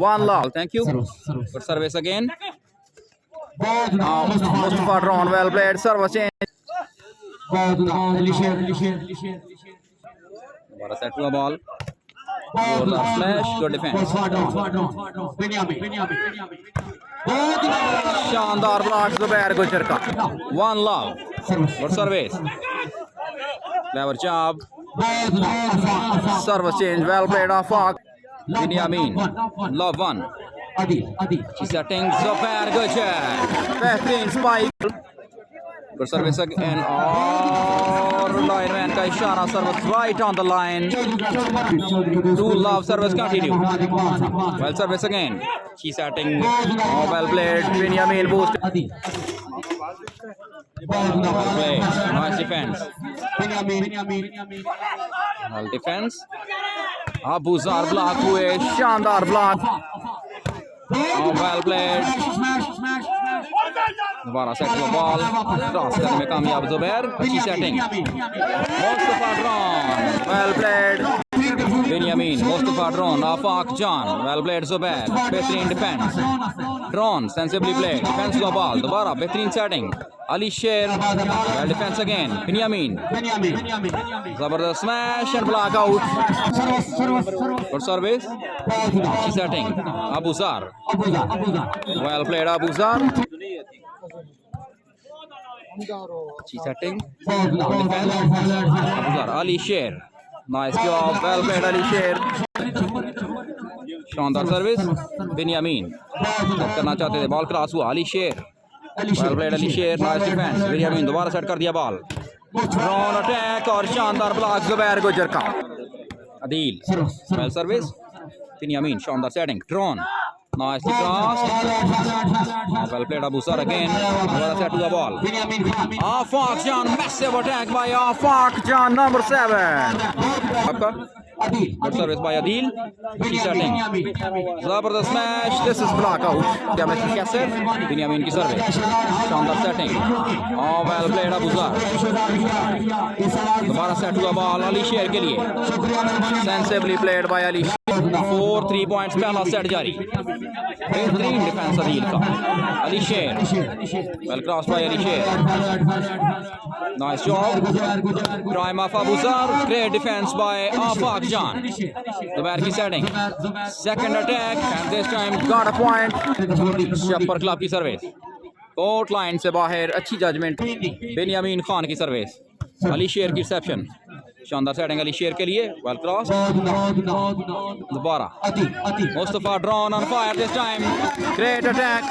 1 love. Thank you. Good service again. Mustifa Dron well played service change. What a set to a ball. Smash. Good defense. शानदार block Zubair Gujjar का 1 love. Good service. Clever job. Service change well played Afaq. Binyamin. Love 1. She's setting Zubair Gujjar. Behtering spike. Good service again. और lineman का इशारा service right on the line. 2 love service continue. Well service again. She's setting. Oh, well played. Binyamin boost. Well played. Nice defense. Well defense. Abuzar block हुए शानदार block. Oh, well played. दोबारा set हुआ ball cross करने में कामयाब जुबैर. अच्छी setting. Mustafa Drone well played Binyamin. Mustafa Drone Afaq Jan well played Zubair. बेहतरीन defence. Drone sensibly played. Defence हुआ बॉल दोबारा बेहतरीन setting. Ali Sher well defence again. Binyamin जबरदस्त smash and block out. Good service. अच्छी setting. Abuzar well played. Abuzar अच्छी setting. Abuzar. Ali Sher nice job well played. Ali Sher शानदार सर्विस. बिन्यामीन करना चाहते थे बॉल क्रॉस हुआ. Ali Sher well played. Ali Sher nice defence. बिन्यामीन दोबारा सेट कर दिया बॉल. ड्रोन अटैक और शानदार ब्लॉक जुबैर गुज्जर का. Adeel well service. बिन्यामीन शानदार setting. Drone nicely crossed. Well played Abuzar again. Another set to the ball. Afaq Jaan, massive attack by Afaq Jaan, number 7. Afaq. Good service by Adil. She's setting. Zabardast smash. This is block out. Chemistry cassette. Binyamin की service. Shaundar setting. Oh, well played Abuzar. दोबारा set to the ball. Ali Sher के लिए. Sensibly played by Ali Sher. 4 3 points पहला set जारी. बेहतरीन defence Adeel का. Ali Sher well cross by Ali Sher. Nice job. Prime of Abuzar. Great defence by Afaq Jan. Zubair की setting. Second attack and this time got a point. Chhappar club की service court line से बाहर. अच्छी judgement. बिन्यामीन खान की सर्विस. अली शेर की रिसेप्शन शानदार सेटिंग अली शेर के लिए. Well cross. दोबारा Mustafa Drone on fire this time. Great attack.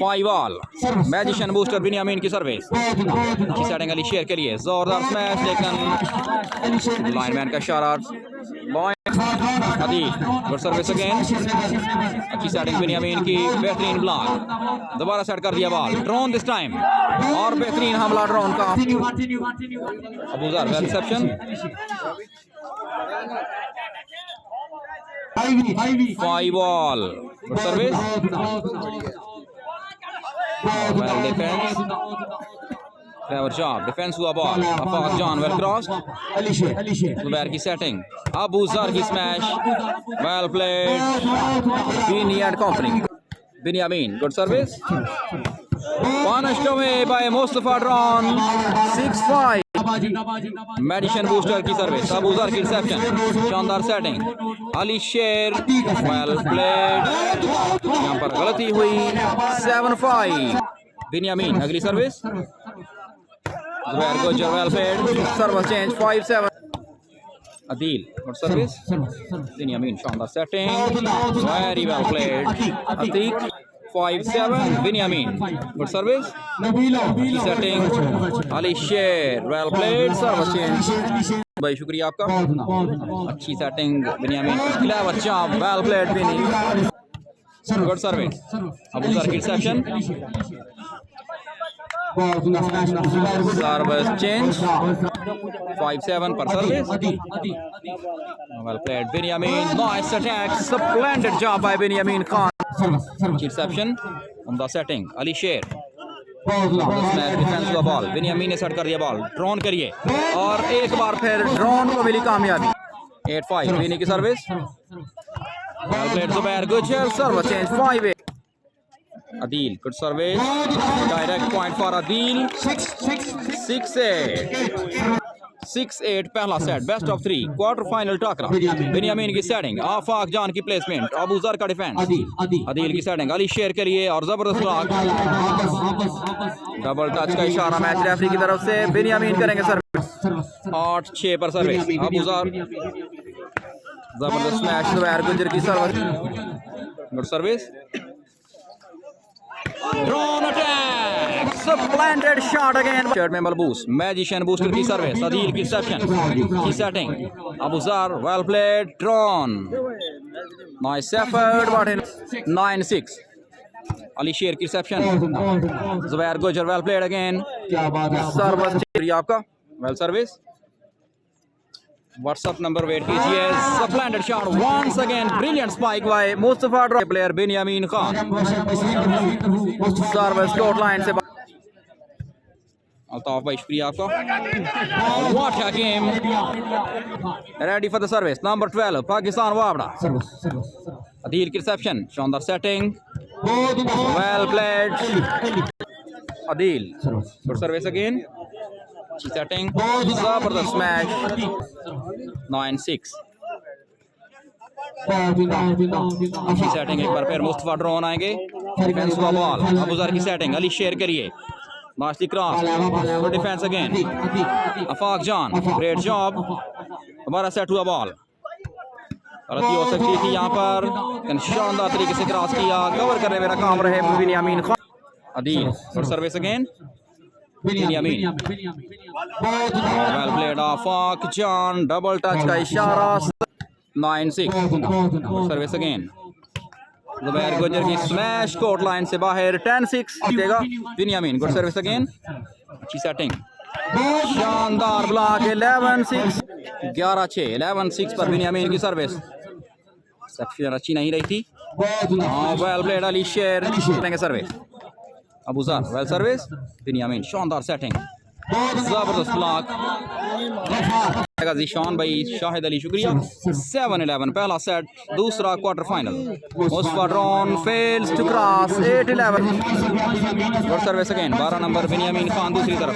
5 all. Magician booster Binyamin की सर्विस. अच्छी सेटिंग अली शेर के लिए. जोरदार स्मैश लेकिन लाइनमैन का इशारा. Adeel good service again. अच्छी सेटिंग बिन्यामीन की. बेहतरीन ब्लॉक. दोबारा सेट कर दिया बॉल. ड्रोन दिस टाइम और बेहतरीन हमला ड्रोन का. Abuzar well reception. 5 all. Good service. Well defence. Clever job. Defense हुआ ball. Afaq Jan well cross. Zubair की सेटिंग. अबूज़र की smash. Well played. Bini and company. Binyamin good service. Punished away by Mustifa Dron. 6-5. Magician booster की service. Abuzar की reception शानदार setting. Ali Sher well played. यहाँ पर गलती हुई. 7-5. बिन्यामीन अगली service. Zubair Gujjar well played. Service change 5-7. Adil good service. Binyamin शानदार setting. Very well played. Afaq 5-7. Binyamin good service. Setting. Ali Sher well played. Service change. भाई शुक्रिया आपका. अच्छी सेटिंग बिन्यामीन. Clever job. Well played Binny. Good service. Abuzar की reception. Service change. 5-7 per service. Well played, Binyamin. Nice attack. Splendid job by Binyamin Khan. Interception on the setting. Ali Sher. Defence हुआ ball, बिन्यामीन ने set कर दिया ball, drone करिए और एक बार फिर ड्रोन को मिली कामयाबी। 8-5 बिनी की सर्विस। वेल प्लेड जुबैर गुजर, service change 5-8। Adil, good service, direct point for Adil. 6-8 पहला सेट, बेस्ट ऑफ 3 क्वार्टर फाइनल टाकरा। बिन्यामीन की सेटिंग, आफाक जान की प्लेसमेंट, अबूजर का डिफेंस, अदील की सेटिंग, अली शेर के लिए और जबरदस्त ब्लॉक। डबल टच का इशारा मैच रेफरी की तरफ से। बिन्यामीन करेंगे सर्विस। 8-6 पर सर्विस। अबूजर, जबरदस्त मैच, जुबैर गुजर की service, good service. Drone attack, splendid shot again. Third member boost, magician booster की सर्विस, अदील की रिसेप्शन की setting, Abuzar, well played, Dron, nice effort, but in 9-6. Ali Sher की reception, Zubair Gujjar, well played again, service आपका, well service. WhatsApp number wait कीजिए। Splendid shot once again, brilliant spike by Mustifa player Binyamin Khan. Service court line से अल्ताफ भाई शुक्रिया आपका। What a game! Ready for the service. Number 12 Pakistan Vawda. Adeel की reception, शानदार setting, well played, Adeel, good service again. Setting, जबरदस्त match. 9-6 अच्छी setting. एक बार फिर मुस्तफा ड्रोन आएंगे, डिफेंस हुआ बॉल, अबूजर की सेटिंग, अली शेर करिए, nicely cross, good defence again, Afaq जान, ग्रेट जॉब। हमारा सेट हुआ बॉल, गलती हो सकती थी यहाँ पर, शानदार तरीके से क्रॉस किया, कवर करने मेरा काम रहे Binyamin Khan. Adil, good service again, Binyamin. Well played, Afaq, Jaan, double touch का इशारा। 9-6 सर्विस अगेन, ज़ुबैर गुजर की स्मैश कोर्ट लाइन से बाहर। 10-6 देगा बिन्यामीन, गुड सर्विस अगेन, अच्छी सेटिंग, शानदार ब्लॉक। 11-6 11-6 11-6 पर बिन्यामीन की सर्विस, सेक्शन अच्छी नहीं रही थी। वेल प्लेड, अली शेर service, Abuzar, well service, Binyamin, शानदार सेटिंग, जबरदस्त ब्लॉक। जीशान भाई, शाहिद अली शुक्रिया। 7-11 पहला सेट, दूसरा quarter final. Mustafa Drone fails to cross. 8-11 good service again, 12 number Binyamin Khan दूसरी तरफ,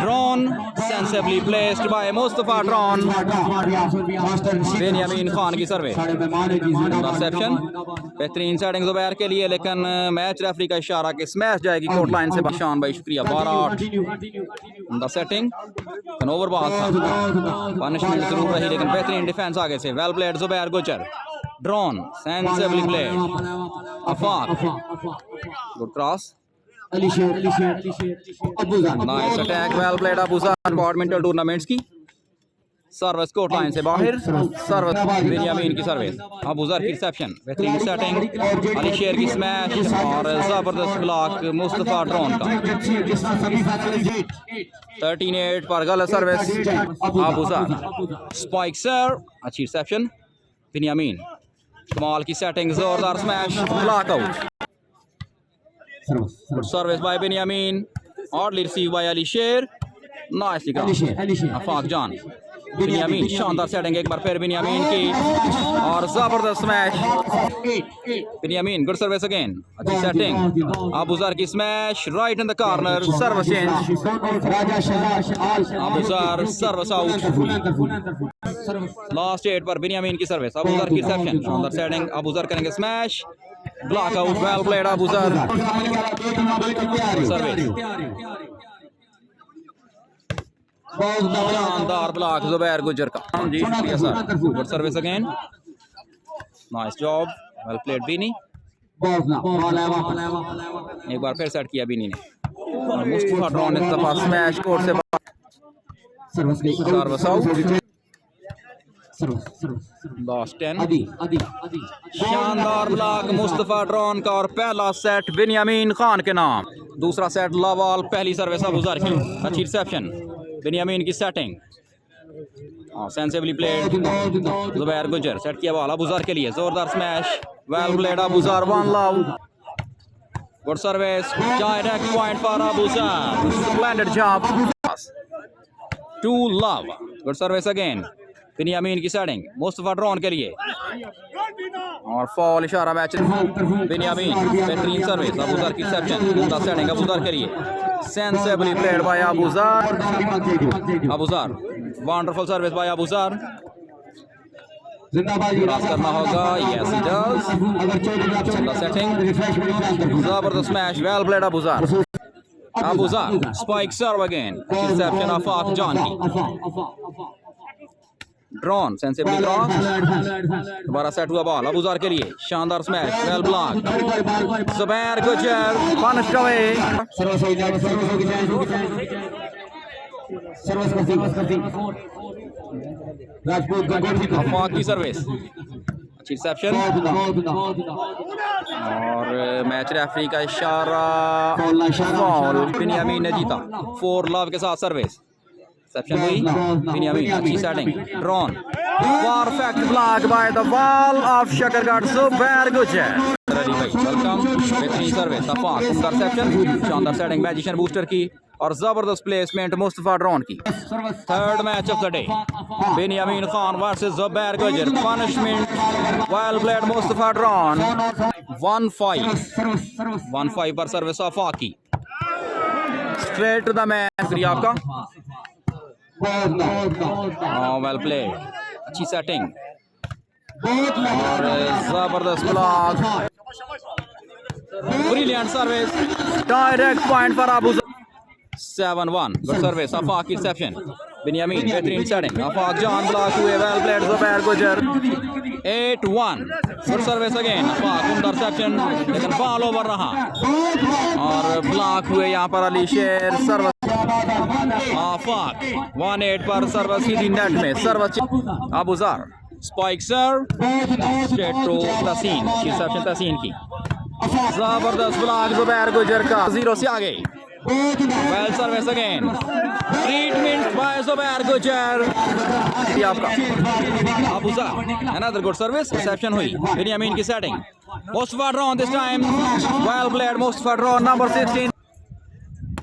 Drone sensibly placed by Mustafa Drone, Binyamin Khan की सर्विस, इंटरसेप्शन, बेहतरीन सेटिंग जुबैर के लिए, लेकिन मैच रेफरी का इशारा कि स्मैश जाएगी कोर्ट लाइन से। शान भाई शुक्रिया। 12-8 सेटिंग, ओवर बॉल था, पनिशमेंट जरूर रही लेकिन बेहतरीन डिफेंस आगे से। Well played Zubair Gujjar, Drone sensibly played, Afaq, good cross, nice attack, well played Abuzar. Badminton tournaments की सर्विस कोर्ट लाइन से बाहर, सर्विस बिन्यामीन की सर्विस, अबूजर की रिसेप्शन, बेहतरीन सेटिंग, अली शेर की स्मैश और जबरदस्त ब्लॉक मुस्तफा ड्रोन का। 13-8 पर गलत सर्विस, अबूजर, स्पाइक सर, अच्छी रिसेप्शन, बिन्यामीन, कमाल की सेटिंग, जोरदार smash, block out, good service by Binyamin, oddly receive by Ali Sher, nicely cross, आफाक जान, बिन्यामीन, शानदार सेटिंग, एक बार फिर बिन्यामीन की और जबरदस्त स्मैश, बिन्यामीन, गुड सर्विस अगेन, अच्छी सेटिंग, अबूजर की smash, right in the corner, service change, Abuzar, service out. Last 8 पर बिन्यामीन की सर्विस, अबूजर की रिसेप्शन, शानदार सेटिंग, अबूजर करेंगे smash, block out, well played Abuzar, service, शानदार ब्लॉक जुबैर गुजर का। जी शुक्रिया sir, good service again, nice job, well played Bini, एक बार फिर सेट किया बीनी ने, मुस्तफा ड्रोन इस दफा स्मैश कोर्ट से बाहर, सर्विस आउट, लास्ट 10। शानदार ब्लॉक मुस्तफा ड्रोन का और पहला सेट बिन्यामीन खान के नाम। दूसरा सेट लावाल, पहली सर्विस अबूजर की, अच्छी रिसेप्शन, बिन्यामीन की setting, sensibly played, Zubair Gujjar set किया बॉल अबूजर के लिए, जोरदार smash, well played Abuzar, one love, good service, direct point for Abuzar, splendid job, 2 love, good service again, Binyamin की सेटिंग, मुस्तफा ड्रोन के लिए और फॉल इशारा मैच, बिन्यामीन बेहतरीन सर्विस, अबूजर की रिसेप्शन, द सेटिंग अबूजर के लिए, sensibly played by Abuzar, wonderful service by Abuzar, cross करना होगा, yes he does, the setting, जबरदस्त smash, well played Abuzar, spike serve again, reception Afaq Jan की, ड्रोन सेंसिबली क्रॉस, दोबारा सेट हुआ बॉल अबूजर के लिए, शानदार smash, well block, Zubair Gujjar punished away, Afaq की सर्विस, अच्छी रिसेप्शन और मैच रेफरी का इशारा, फॉल, बिन्यामीन ने जीता, 4 लव के साथ सर्विस, रिसेप्शन हुई, बिन्यामीन अच्छी setting, Drone, perfect block by the wall of Shakargarh, Zubair Gujjar, welcome, बेहतरीन सर्विस, आफाक, सुंदर रिसेप्शन, शानदार सेटिंग, मैजिशियन बूस्टर की और जबरदस्त प्लेसमेंट मुस्तफा ड्रोन की, third match of the day, Binyamin Khan versus Zubair Gujjar, punishment, well played Mustafa Drone, 1-5 पर सर्विस आफाक की, स्ट्रेट टू द मैन, शुक्रिया आपका, वेल प्लेड, अच्छी सेटिंग और जबरदस्त block, brilliant service, direct point for Abuzar, 7-1, good service, Afaq की रिसेप्शन, बिन्यामीन बेहतरीन सेटिंग, आफाक जान ब्लॉक हुए, well played Zubair Gujjar, 8-1, good service again, Afaq उमदा रिसेप्शन, लेकिन बॉल ओवर रहा और ब्लॉक हुए यहाँ पर अली शेर, सर्विस आफाक 1-8 पर सर्विस सीधी नेट में, service Abuzar, spike serve, straight to Tahseen, reception Tahseen की, जबरदस्त ब्लॉक ज़ुबैर गुज्जर का, 0 से आगे, well service again, treatment by Zubair Gujjar, आपका Abuzar, another good service, reception हुई, बिन्यामीन की setting, Mustafa Drone this time, well played Mustafa Drone, number 16,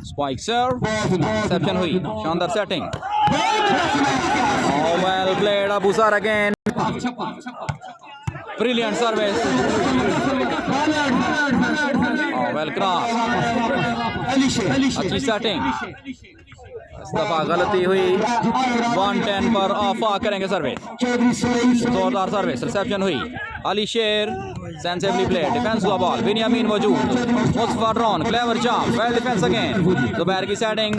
spike serve, reception हुई, शानदार setting, well played Abuzar again, brilliant service, well cross, अच्छी सेटिंग, इस दफा गलती हुई, 110 पर आफाक करेंगे सर्विस, जोरदार सर्विस, रिसेप्शन हुई, Ali Sher sensibly played, defence हुआ बॉल, बिन्यामीन मौजूद, Mustafa Drone, clever jump, well defence again, Zubair की सेटिंग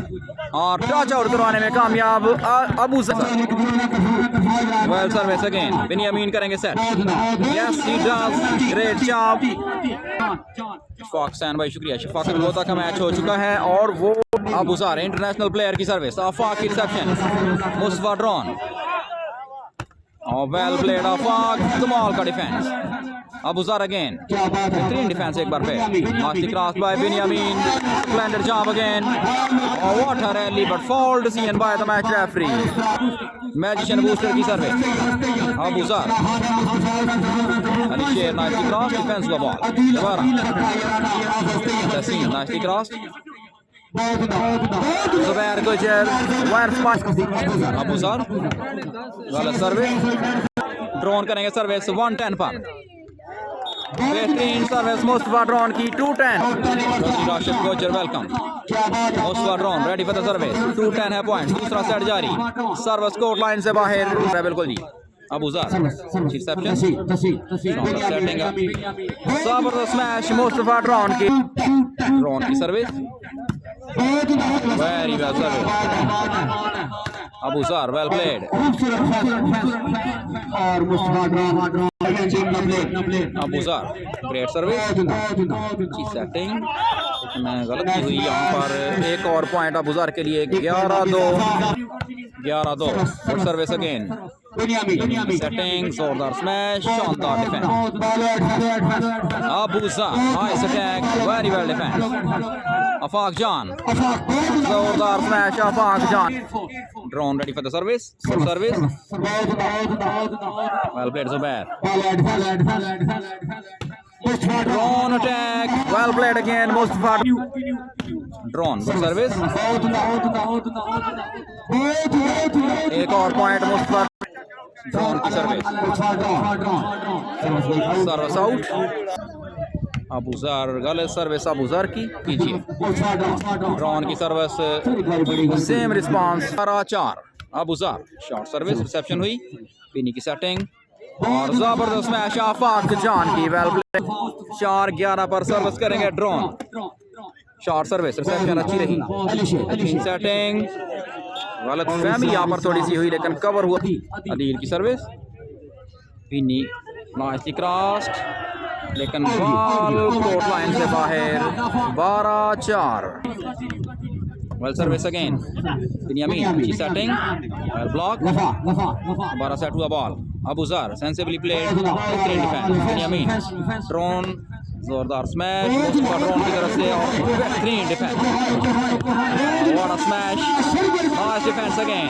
और टच आउट करवाने में कामयाब Abuzar, well service again, Binyamin करेंगे set, yes he does, great job, Shafaq Sain भाई शुक्रिया, शफाक गोता का मैच हो चुका है और वो अबूजर इंटरनेशनल प्लेयर की सर्विस, आफाक की रिसेप्शन, मुस्तफा ड्रोन और वेल प्लेड आफाक, कमाल का डिफेंस, अबूजर अगेन, बेहतरीन डिफेंस एक बार फिर, मास्टी cross by Binyamin, splendid job again, what a rally but fall decision by the match referee, magician booster की service, Abuzar, Ali Sher nicely cross, defence हुआ बॉल, दोबारा तहसीन नाइसली क्रॉस, ज़ुबैर गुज्जर, अबूजर, गलत सर्विस, ड्रोन करेंगे सर्विस 110 पर, बेहतरीन सर्विस मुस्तफा ड्रोन की, 210, Rashid Gujjar welcome, Mustafa drone ready for the service, 210 है point, दूसरा सेट जारी, सर्विस कोर्ट लाइन से बाहर, बिल्कुल जी, अबूजर, रिसेप्शन, सेटिंग, जबरदस्त स्मैश मुस्तफा ड्रोन की service, very well service, Abuzar well played, Abuzar great service, अच्छी सेटिंग, में गलती हुई यहाँ पर, एक और पॉइंट अबूजर के लिए, 11-2, गुड सर्विस अगेन, सेटिंग, जोरदार स्मैश, शानदार defence, Abuzar nice attack, very well defence, Afaq Jaan. Zordar smash, Afaq Jaan. Dron ready for the service. Good service. Well played, Zubair. Dron attack. Well played again, Mustifa. Dron, good service. एक और point Mustafa. Drone की service. Service out. Abuzar गलत service Abuzar की कीजिए. ड्रोन की service same response. 4 Abuzar short service reception हुई. पीनी की setting और जबरदस्त मैच आफाक जान की. Well play. 4-11 पर सर्विस करेंगे ड्रोन. शॉर्ट सर्विस रिसेप्शन अच्छी रही. सेटिंग गलत फहमी यहाँ पर थोड़ी सी हुई लेकिन कवर हुआ. अदील की सर्विस. पीनी नाइसली क्रॉस्ड लेकिन बॉल कोर्ट लाइन से बाहर. 12-4. Well service again. बिन्यामीन की सेटिंग. Well block. 12 सेट हुआ ball. Abuzar sensibly played. Defence. Binyamin. Drone जोरदार स्मैश. मुस्तफा ड्रोन की तरफ से और बेहतरीन defence. What a smash. Nice defence again.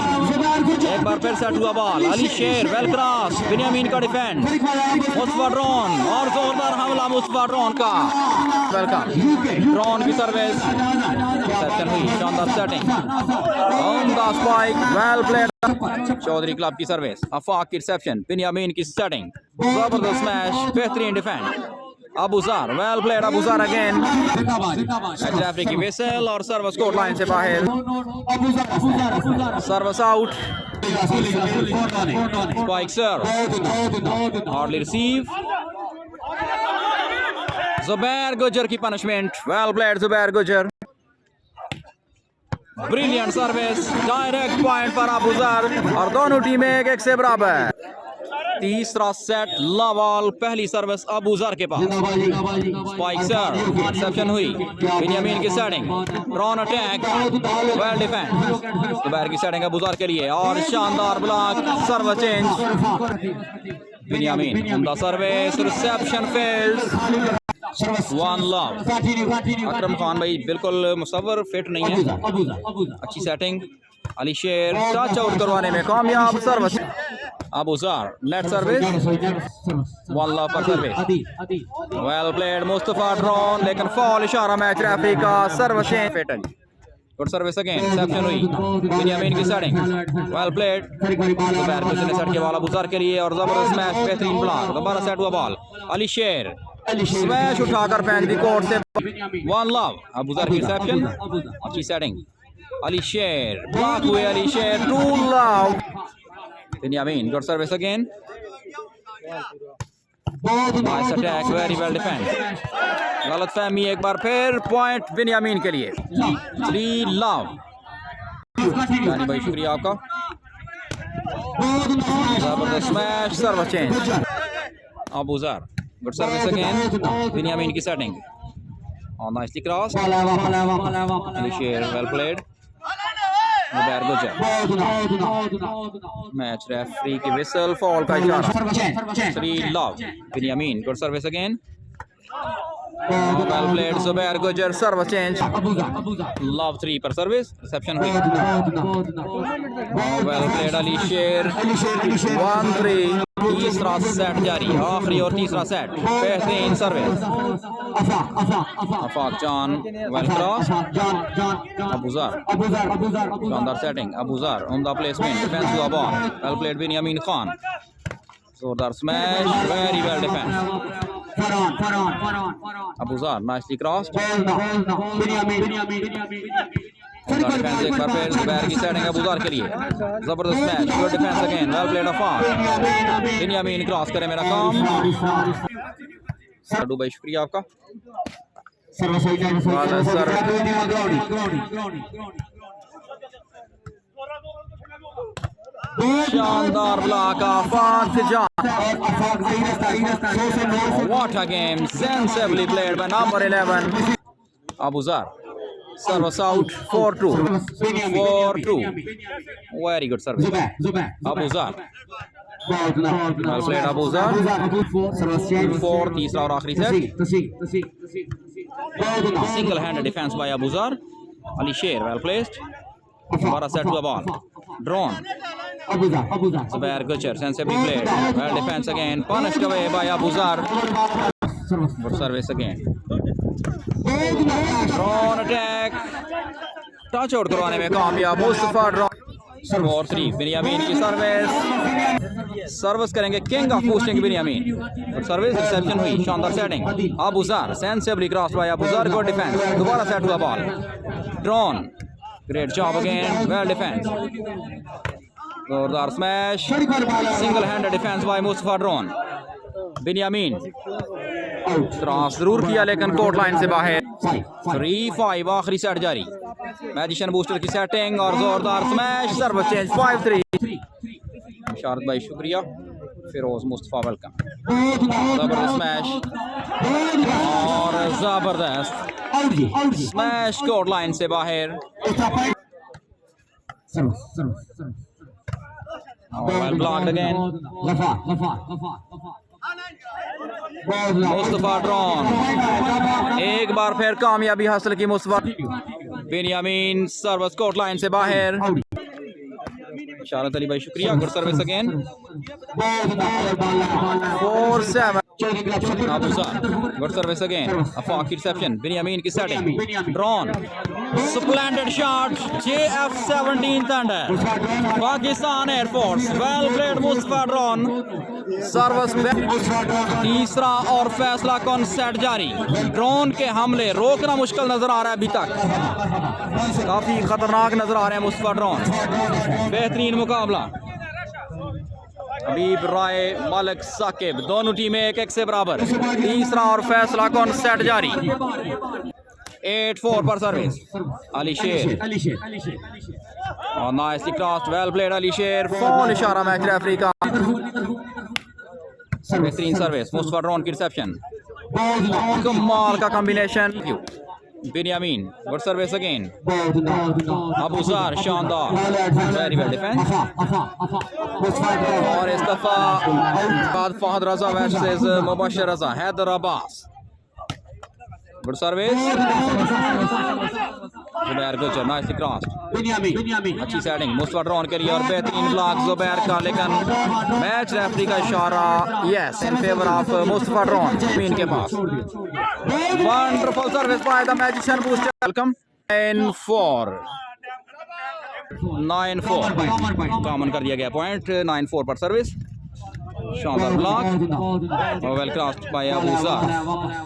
एक बार फिर सेट हुआ ball. Ali Sher well cross. बिन्यामीन का डिफेंस. मुस्तफा ड्रोन और जोरदार हमला मुस्तफा ड्रोन का. वेलकम. ड्रोन की सर्विस सेक्शन हुई. शानदार setting on the spike. Well played. Chaudhary club की सर्विस. अफाक की रिसेप्शन. बिन्यामीन की सेटिंग. जबरदस्त स्मैश. बेहतरीन defence. Abuzar well played. Abuzar again. Referee की विसल और सर्विस कोर्ट लाइन से बाहर. Service out. Spike serve hardly receive. Zubair Gujjar की punishment. Well played Zubair Gujjar. Brilliant service. Direct point पर अबूज़र और दोनों टीमें 1-1 से बराबर. तीसरा सेट लावाल. पहली सर्विस अबूज़र के पास. स्पाइक सर रिसेप्शन हुई. बिन्यामीन की setting. Drone attack. Well defence. Zubair की सेटिंग अबूज़र के लिए और शानदार ब्लॉक. Service change. बिन्यामीन उम्दा service. Reception fails. 1 love. Akram Khan भाई बिल्कुल मुसव्वर फिट नहीं है. अच्छी सेटिंग. अली शेर टच आउट करवाने में कामयाब. Service Abuzar net service. 1 love पर service. Well played Mustafa Drone लेकिन फॉल इशारा मैच रेफरी का. Service fatal. Good service again. Reception हुई. बिन्यामीन की सेटिंग. Well played. ज़ुबैर ने सेट किया बॉल अबूज़र के लिए और जबरदस्त मैच. बेहतरीन ब्लॉक. दोबारा सेट हुआ बॉल. अली शेर स्मैश उठाकर फेंक दी कोर्ट से. 1 लव. अबूज़र की रिसेप्शन. अच्छी सेटिंग. अली शेर ब्लॉक हुए. Ali Sher 2 love. Binyamin good service again. Nice attack. Very well defence. गलत फहमी एक बार फिर. पॉइंट बिन्यामीन के लिए. 3 लव. यानी भाई शुक्रिया आपका. जबरदस्त smash. Service change. Abuzar good service again. Binyamin की सेटिंग और nicely cross. Ali Sher well played. Zubair Gujjar. Match referee की विसल. फॉल का इशारा. 3 love. Binyamin good service again. Well played. Zubair Gujjar. Service change. Love 3 पर सर्विस. रिसेप्शन हुई. Well played. अली शेर 1-3. तीसरा सेट जारी. आखिरी और तीसरा सेट. बेहतरीन सर्विस. अफाक जान वेल क्रॉस. अबूज़र शानदार सेटिंग. अबूज़र उम्दा प्लेसमेंट. डिफेंस हुआ ball. Well played. Binyamin Khan जोरदार smash. Very well defence. Abuzar nicely cross. Defence एक बार फिर. ज़ुबैर की सेटिंग अबूज़र के लिए. जबरदस्त match. Good defence again. Well played Afaq. Binyamin cross करे मेरा काम. लाडू भाई शुक्रिया आपका. शानदार ब्लॉक. आफाक जान. What a game. Sensibly played by number 11 Abuzar. Service out. 4-2. 4-2. Very good service. Abuzar. Well played Abuzar. 4 तीसरा और आखिरी set. Single handed defense by Abuzar. Ali Sher, well placed. Doubara set to a ball. Dron. Zubair Gujjar, sensibly played. Well defense again. Punished away by Abuzar. Good service again. Dron attack. Touch out करवाने में कामयाब Mustafa drawn 4-3 बिन्यामीन की service करेंगे king of posting Binyamin service reception हुई शानदार setting Abuzar sensibly crossed by Abuzar good defence दोबारा set हुआ ball Drone great job again well defence जोरदार smash single handed defence by Mustafa Drone Binyamin cross जरूर किया लेकिन कोर्ट लाइन से बाहर 3-5 आखिरी सेट जारी मैजिशियन बूस्टर की सेटिंग और जोरदार स्मैश सर्विस चेंज 5-3 शारद भाई शुक्रिया फिरोज मुस्तफा वेलकम जबरदस्त स्मैश और जबरदस्त स्मैश कोर्ट लाइन से बाहर well blocked again Mustafa drone एक बार फिर कामयाबी हासिल की मुस्तफा बिन्यामीन सर्विस कोर्ट लाइन से बाहर शारद अली भाई शुक्रिया good service again 4-7 Abuzar good service again Afaq reception Binyamin की setting drone splendid shot JF-17 Thunder Pakistan air force well played Mustafa drone service तीसरा और फैसला कौन सेट जारी ड्रोन के हमले रोकना मुश्किल नजर आ रहा है अभी तक काफी खतरनाक नजर आ रहे हैं मुस्तफा ड्रोन बेहतरीन मुकाबला हबीब राय मालिक साकिब दोनों टीमें 1-1 से बराबर तीसरा और फैसला कौन सेट जारी 8-4 पर सर्विस अली शेर और nicely crossed well played Ali Sher foul इशारा मैच रेफरी का बेहतरीन सर्विस मुस्तफा ड्रोन की रिसेप्शन कमाल का combination Binyamin good service again Abuzar शानदार वेरी वेल डिफेंस और इस दफा बाद Fahad Raza versus Mubashar Raza Haider Abbas good service Zubair Gujjar nicely crossed अच्छी सेटिंग मुस्तफा ड्रोन के लिए और बेहतरीन ब्लॉक जुबैर का लेकिन मैच रेफरी का इशारा yes in favour of Mustafa Drone मीन के पास wonderful service by the magician booster welcome 9-4 कॉमन कर दिया गया पॉइंट 9-4 पर सर्विस शानदार block well crossed by Abuzar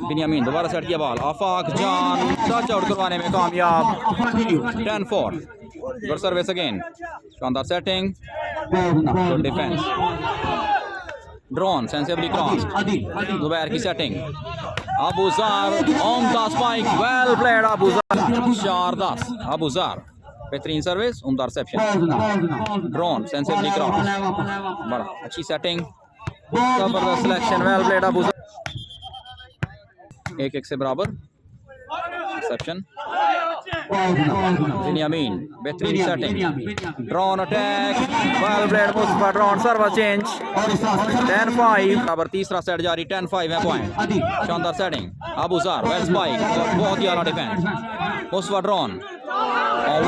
Binyamin दोबारा सेट किया बॉल आफाक जान टच आउट करवाने में कामयाब 10-4 गुड सर्विस अगेन शानदार setting good defence Drone sensibly crossed Zubair की setting Abuzar on the spike well played Abuzar 4-10 Abuzar बेहतरीन सर्विस उम्दा रिसेप्शन ड्रोन सेंसिबली क्रॉस्ड बड़ा अच्छी सेटिंग जबरदस्त सिलेक्शन वेल प्लेड अबूजर 1-1 से बराबर रिसेप्शन बिन्यामीन बेहतरीन setting Drone attack well played Mustafa drone service change 10-5 बराबर तीसरा सेट जारी 10-5 है पॉइंट शानदार सेटिंग अबूजर वेल स्पाइक बहुत ही आला defence Mustafa Drone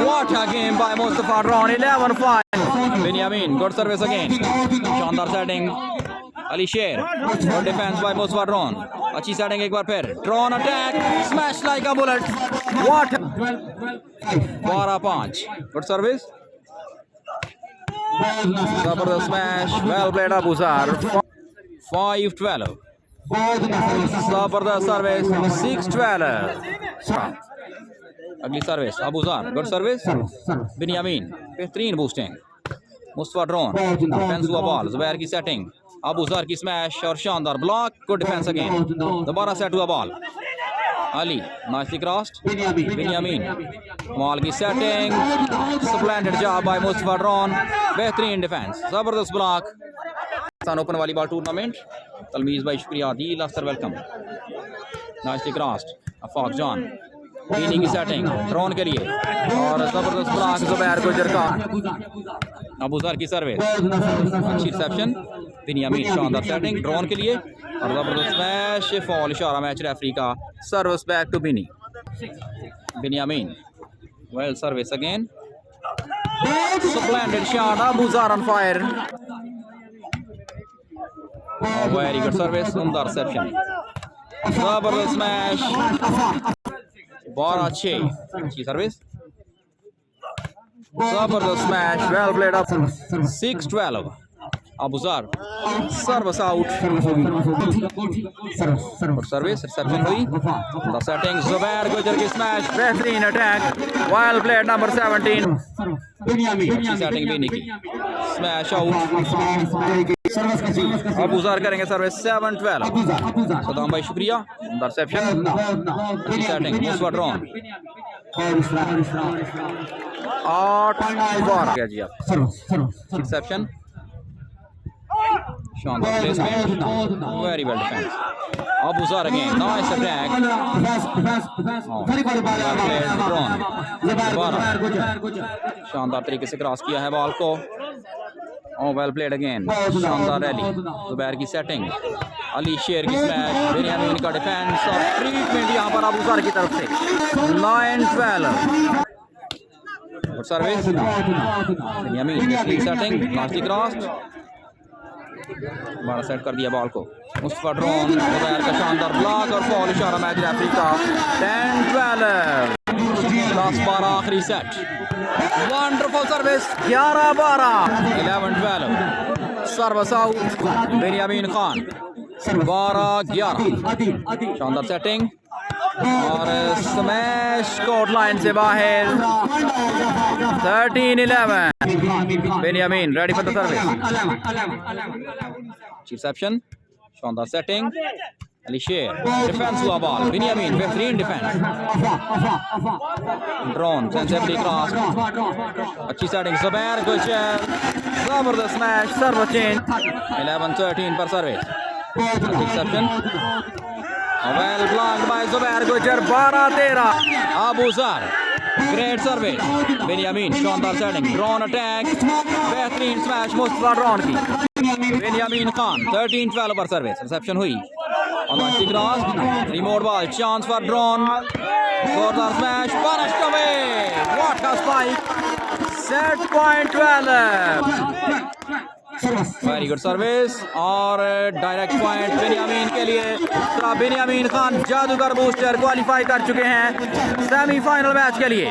what a game by Mustafa Drone 11-5 Binyamin good service again शानदार setting Ali Sher good defence by Mustafa Drone अच्छी सेटिंग एक बार फिर Drone attack smash like a bullet what 12-5 good service जबरदस्त स्मैश वेल प्लेड अबूजर 5-12 जबरदस्त सर्विस 6-12 अगली service Abuzar good service Binyamin बेहतरीन boosting Mustafa Drone defence हुआ बॉल जुबैर की सेटिंग अबूजर की स्मैश और शानदार ब्लॉक गुड डिफेंस अगेन दोबारा सेट हुआ बॉल अली नाइसली क्रॉस्ड बिन्यामीन कमाल की setting splendid job by Mustafa drone बेहतरीन डिफेंस जबरदस्त ब्लॉक ओपन वॉलीबॉल टूर्नामेंट तलमीज भाई शुक्रिया दिल Akhtar welcome nicely crossed Afaq जान बीनी की सेटिंग ड्रोन के लिए और जबरदस्त ब्लॉक जुबैर गुज्जर का अबूजर की सर्विस अच्छी रिसेप्शन बिन्यामीन शानदार सेटिंग ड्रोन के लिए और जबरदस्त स्मैश, फॉल, इशारा मैच रेफरी का। Service back to Bini, Binyamin, well service again, splendid shot, Abuzar on fire, very good service, उम्दा रिसेप्शन, जबरदस्त स्मैश, 12-6, अच्छी सर्विस, जबरदस्त smash, well played up, 6-12, Abuzar, service out, service reception हुई, द सेटिंग, ज़ुबैर गुजर की स्मैश, बेहतरीन attack, well played number 17, अच्छी setting भी नहीं की, स्मैश आउट, अबूज़र करेंगे सर्विस, 7-12, सदाम भाई शुक्रिया, द रिसेप्शन, अच्छी सेटिंग, मुस्तफा ड्रोन, 8-12 किया जी आप, रिसेप्शन, शानदार placement, very well defence, Abuzar again, nice attack, drone, शानदार तरीके से क्रॉस किया है बॉल को, वेल प्लेड अगेन, शानदार रैली, ज़ुबैर की सेटिंग, अली शेर की स्मैश, बिन्यामीन का डिफेंस और ट्रीटमेंट यहाँ पर अबूज़र की तरफ से, 9-12, और सर्विस, बिन्यामीन की सेटिंग, कास्टी क्रॉस, बड़ा सेट कर दिया बॉल को, मुस्तफा ड्रोन, ज़ुबैर का शानदार ब्लॉक और फॉल, इशारा मैच रेफरी का, 10-12, 10-12 आखिरी set, wonderful service, 11-12, 11-12, service out, Binyamin Khan, 12-11, शानदार सेटिंग और स्मैश कोर्ट लाइन से बाहर, 13-11, Binyamin ready for the service, reception, शानदार सेटिंग, अली शेर, डिफेंस हुआ बॉल, बिन्यामीन बेहतरीन डिफेंस, ड्रोन सेंसिटिवली क्रॉस, अच्छी सेटिंग, ज़ुबैर गुजर, जबरदस्त स्मैश, सर्व चेंज, 11-13 पर service, reception, well blocked by Zubair Gujjar, 12-13, Abuzar, great service, Binyamin, शानदार सेटिंग, ड्रोन अटैक, बेहतरीन स्मैश, मुस्तफा ड्रोन की, बिन्यामीन खान, 13-12 पर सर्विस, रिसेप्शन हुई, और cross, remote ball, chance for Drone, जोरदार smash, punished away, what a spike, set point 12, very good service और direct point बिन्यामीन के लिए, बिन्यामीन खान जादूगर बूस्टर क्वालिफाई कर चुके हैं सेमीफाइनल मैच के लिए।